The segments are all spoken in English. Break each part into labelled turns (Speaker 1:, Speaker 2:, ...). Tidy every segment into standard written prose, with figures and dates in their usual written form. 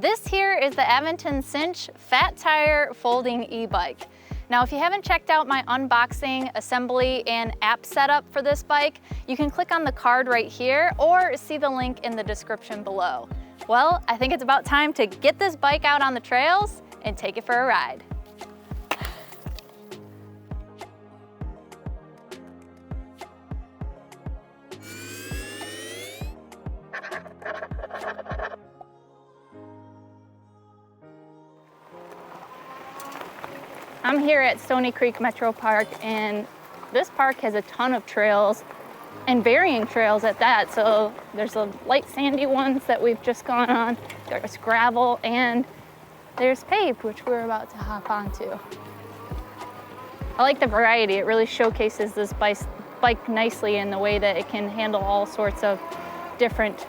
Speaker 1: This here is the Aventon SINCH fat tire folding e-bike. Now, if you haven't checked out my unboxing, assembly, and app setup for this bike, you can click on the card right here or see the link in the description below. Well, I think it's about time to get this bike out on the trails and take it for a ride. I'm here at Stony Creek Metropark, and this park has a ton of trails and varying trails at that. So there's the light sandy ones that we've just gone on, there's gravel, and there's paved, which we're about to hop onto. I like the variety. It really showcases this bike nicely in the way that it can handle all sorts of different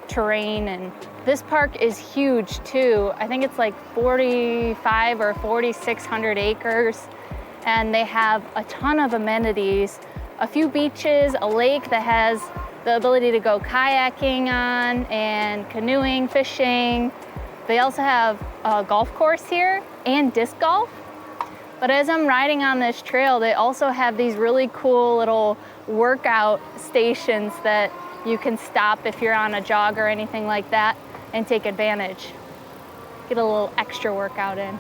Speaker 1: terrain. And this park is huge too. I think it's like 45 or 4,600 acres, and they have a ton of amenities, a few beaches, a lake that has the ability to go kayaking on and canoeing, fishing. They also have a golf course here and disc golf. But as I'm riding on this trail, they also have these really cool little workout stations that you can stop if you're on a jog or anything like that and take advantage. Get a little extra workout in.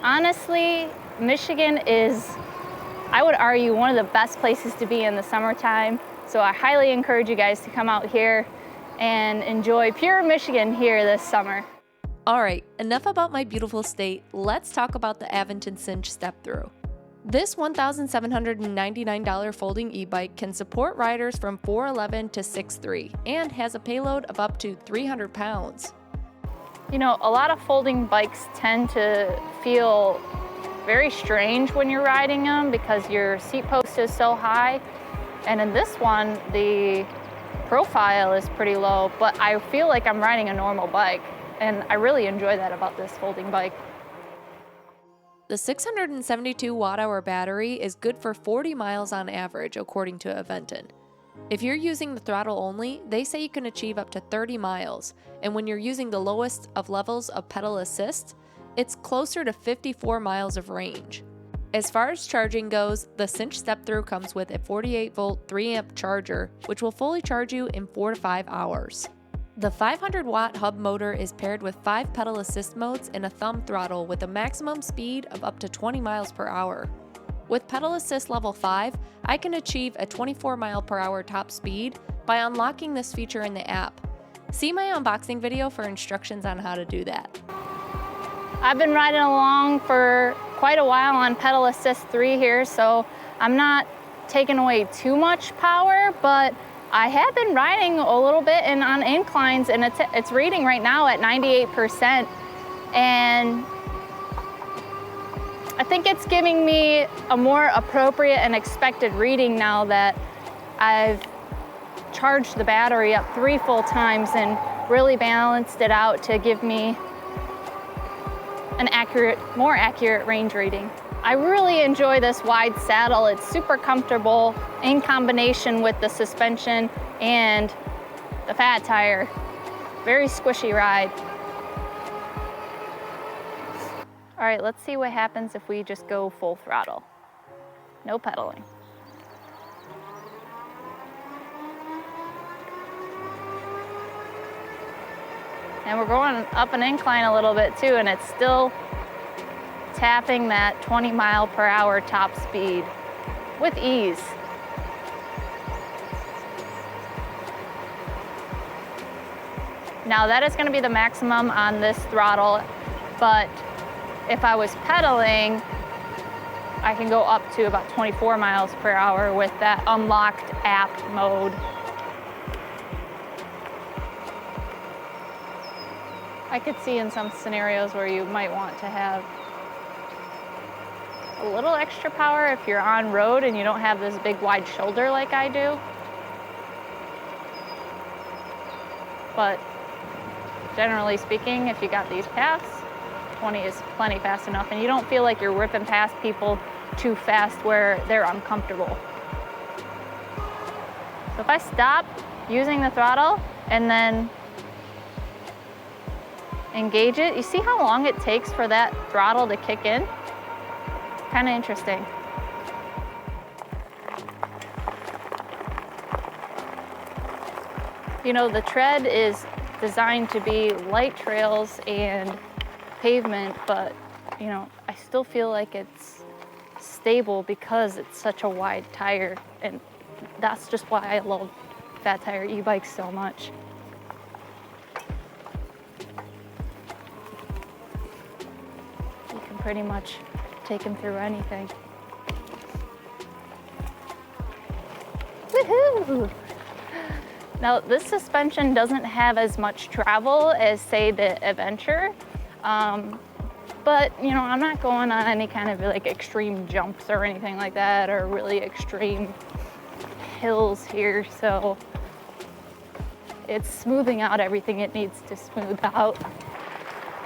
Speaker 1: Honestly, Michigan is, I would argue, one of the best places to be in the summertime. So I highly encourage you guys to come out here and enjoy pure Michigan here this summer.
Speaker 2: All right, enough about my beautiful state. Let's talk about the Aventon SINCH Step Through. This $1,799 folding e-bike can support riders from 4'11" to 6'3" and has a payload of up to 300 pounds.
Speaker 1: You know, a lot of folding bikes tend to feel very strange when you're riding them because your seat post is so high. And in this one, the profile is pretty low, but I feel like I'm riding a normal bike. And I really enjoy that about this folding bike.
Speaker 2: The 672 watt-hour battery is good for 40 miles on average, according to Aventon. If you're using the throttle only, they say you can achieve up to 30 miles, and when you're using the lowest of levels of pedal assist, it's closer to 54 miles of range. As far as charging goes, the Sinch Step Through comes with a 48-volt 3-amp charger, which will fully charge you in 4 to 5 hours. The 500-watt hub motor is paired with 5 pedal assist modes and a thumb throttle with a maximum speed of up to 20 miles per hour. With pedal assist level 5, I can achieve a 24 mile per hour top speed by unlocking this feature in the app. See my unboxing video for instructions on how to do that.
Speaker 1: I've been riding along for quite a while on pedal assist 3 here, so I'm not taking away too much power, but I have been riding a little bit and on inclines, and it's reading right now at 98%. And I think it's giving me a more appropriate and expected reading now that I've charged the battery up 3 full times and really balanced it out to give me an more accurate range reading. I really enjoy this wide saddle. It's super comfortable in combination with the suspension and the fat tire. Very squishy ride. All right, let's see what happens if we just go full throttle. No pedaling. And we're going up an incline a little bit too, and it's still tapping that 20 mile per hour top speed with ease. Now that is going to be the maximum on this throttle, but if I was pedaling, I can go up to about 24 miles per hour with that unlocked app mode. I could see in some scenarios where you might want to have a little extra power if you're on road and you don't have this big wide shoulder like I do. But generally speaking, if you got these paths, 20 is plenty fast enough, and you don't feel like you're ripping past people too fast where they're uncomfortable. So if I stop using the throttle and then engage it. You see how long it takes for that throttle to kick in? Kind of interesting. You know, the tread is designed to be light trails and pavement, but you know, I still feel like it's stable because it's such a wide tire, and that's just why I love fat tire e-bikes so much. You can pretty much take them through anything. Woohoo! Now, this suspension doesn't have as much travel as, say, the Aventure, but, you know, I'm not going on any kind of like extreme jumps or anything like that, or really extreme hills here, so it's smoothing out everything it needs to smooth out.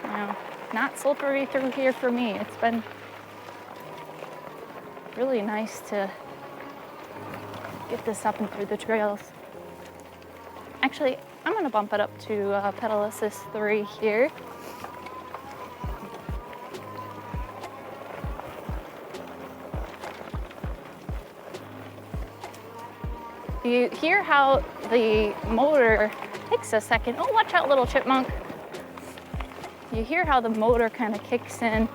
Speaker 1: You know, not slippery through here for me. It's been really nice to get this up and through the trails. Actually, I'm gonna bump it up to pedal assist 3 here. You hear how the motor takes a second. Oh, watch out, little chipmunk. You hear how the motor kind of kicks in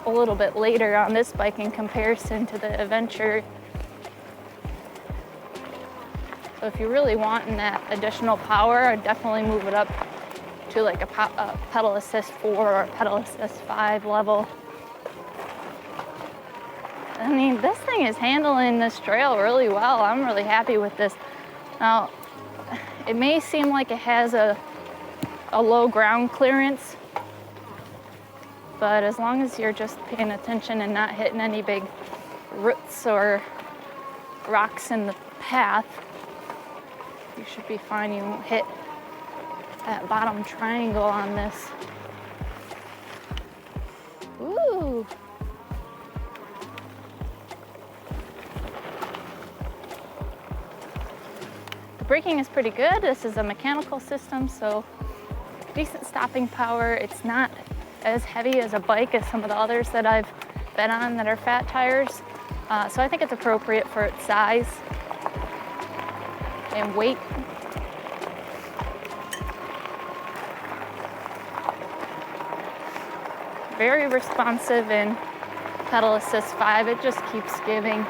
Speaker 1: a little bit later on this bike in comparison to the Aventure. So if you're really wanting that additional power, I'd definitely move it up to like a pedal assist 4 or a pedal assist 5 level. I mean, this thing is handling this trail really well. I'm really happy with this. Now, it may seem like it has a low ground clearance, but as long as you're just paying attention and not hitting any big roots or rocks in the path, you should be fine. You won't hit that bottom triangle on this. Ooh. The braking is pretty good. This is a mechanical system, so decent stopping power. It's not as heavy as a bike as some of the others that I've been on that are fat tires. So I think it's appropriate for its size and weight. Very responsive in pedal assist 5. It just keeps giving.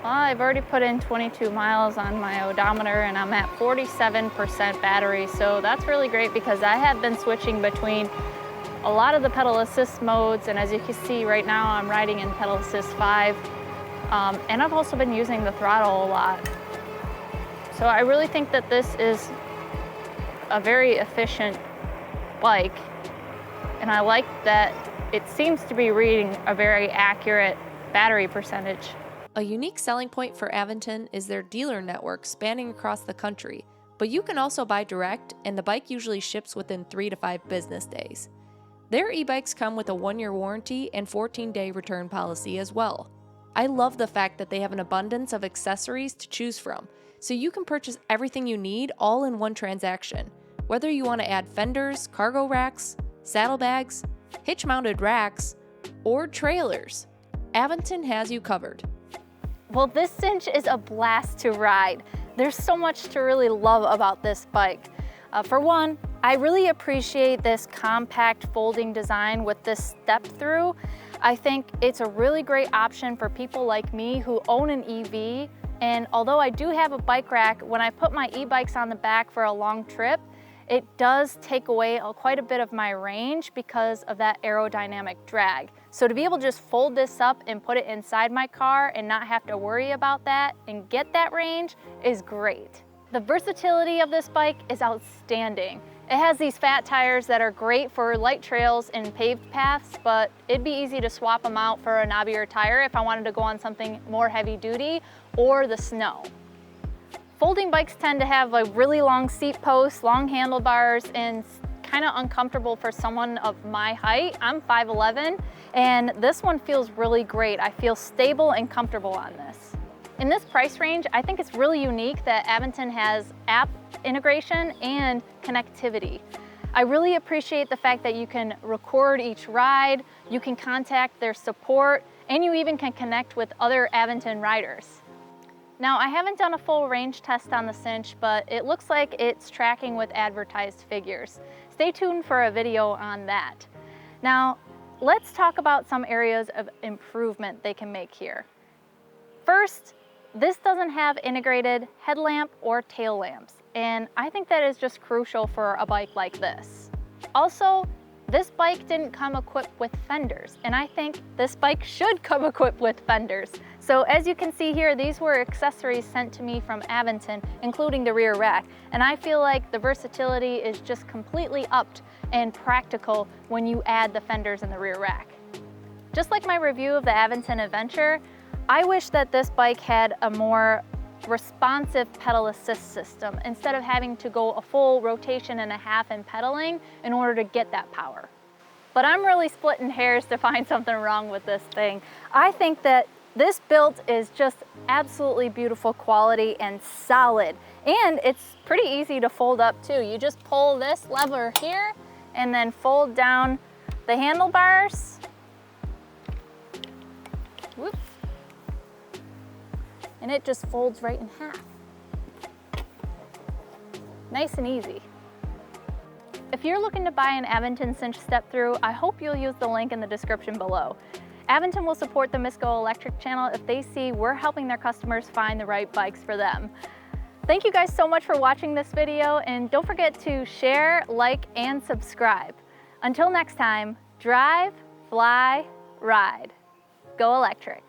Speaker 1: Well, I've already put in 22 miles on my odometer and I'm at 47% battery, so that's really great because I have been switching between a lot of the pedal assist modes, and as you can see right now I'm riding in pedal assist 5, and I've also been using the throttle a lot. So I really think that this is a very efficient bike, and I like that it seems to be reading a very accurate battery percentage.
Speaker 2: A unique selling point for Aventon is their dealer network spanning across the country, but you can also buy direct, and the bike usually ships within 3 to 5 business days. Their e-bikes come with a 1-year warranty and 14-day return policy as well. I love the fact that they have an abundance of accessories to choose from, so you can purchase everything you need all in one transaction. Whether you want to add fenders, cargo racks, saddlebags, hitch-mounted racks, or trailers, Aventon has you covered.
Speaker 1: Well, this Cinch is a blast to ride. There's so much to really love about this bike. For one, I really appreciate this compact folding design with this step through. I think it's a really great option for people like me who own an EV, and although I do have a bike rack, when I put my e-bikes on the back for a long trip, it does take away quite a bit of my range because of that aerodynamic drag. So to be able to just fold this up and put it inside my car and not have to worry about that and get that range is great. The versatility of this bike is outstanding. It has these fat tires that are great for light trails and paved paths, but it'd be easy to swap them out for a knobbier tire if I wanted to go on something more heavy duty or the snow. Folding bikes tend to have like really long seat posts, long handlebars, and kind of uncomfortable for someone of my height. I'm 5'11", and this one feels really great. I feel stable and comfortable on this. In this price range, I think it's really unique that Aventon has app integration and connectivity. I really appreciate the fact that you can record each ride, you can contact their support, and you even can connect with other Aventon riders. Now, I haven't done a full range test on the Sinch, but it looks like it's tracking with advertised figures. Stay tuned for a video on that. Now, let's talk about some areas of improvement they can make here. First, this doesn't have integrated headlamp or tail lamps, and I think that is just crucial for a bike like this. Also, this bike didn't come equipped with fenders, and I think this bike should come equipped with fenders. So as you can see here, these were accessories sent to me from Aventon, including the rear rack, and I feel like the versatility is just completely upped and practical when you add the fenders in the rear rack. Just like my review of the Aventon Adventure, I wish that this bike had a more responsive pedal assist system instead of having to go a full rotation and a half in pedaling in order to get that power. But I'm really splitting hairs to find something wrong with this thing. I think that this build is just absolutely beautiful quality and solid, and it's pretty easy to fold up too. You just pull this lever here and then fold down the handlebars. Whoops. And it just folds right in half. Nice and easy. If you're looking to buy an Aventon Sinch Step Through, I hope you'll use the link in the description below. Aventon will support the Miss GoElectric channel if they see we're helping their customers find the right bikes for them. Thank you guys so much for watching this video, and don't forget to share, like, and subscribe. Until next time, drive, fly, ride. GoElectric.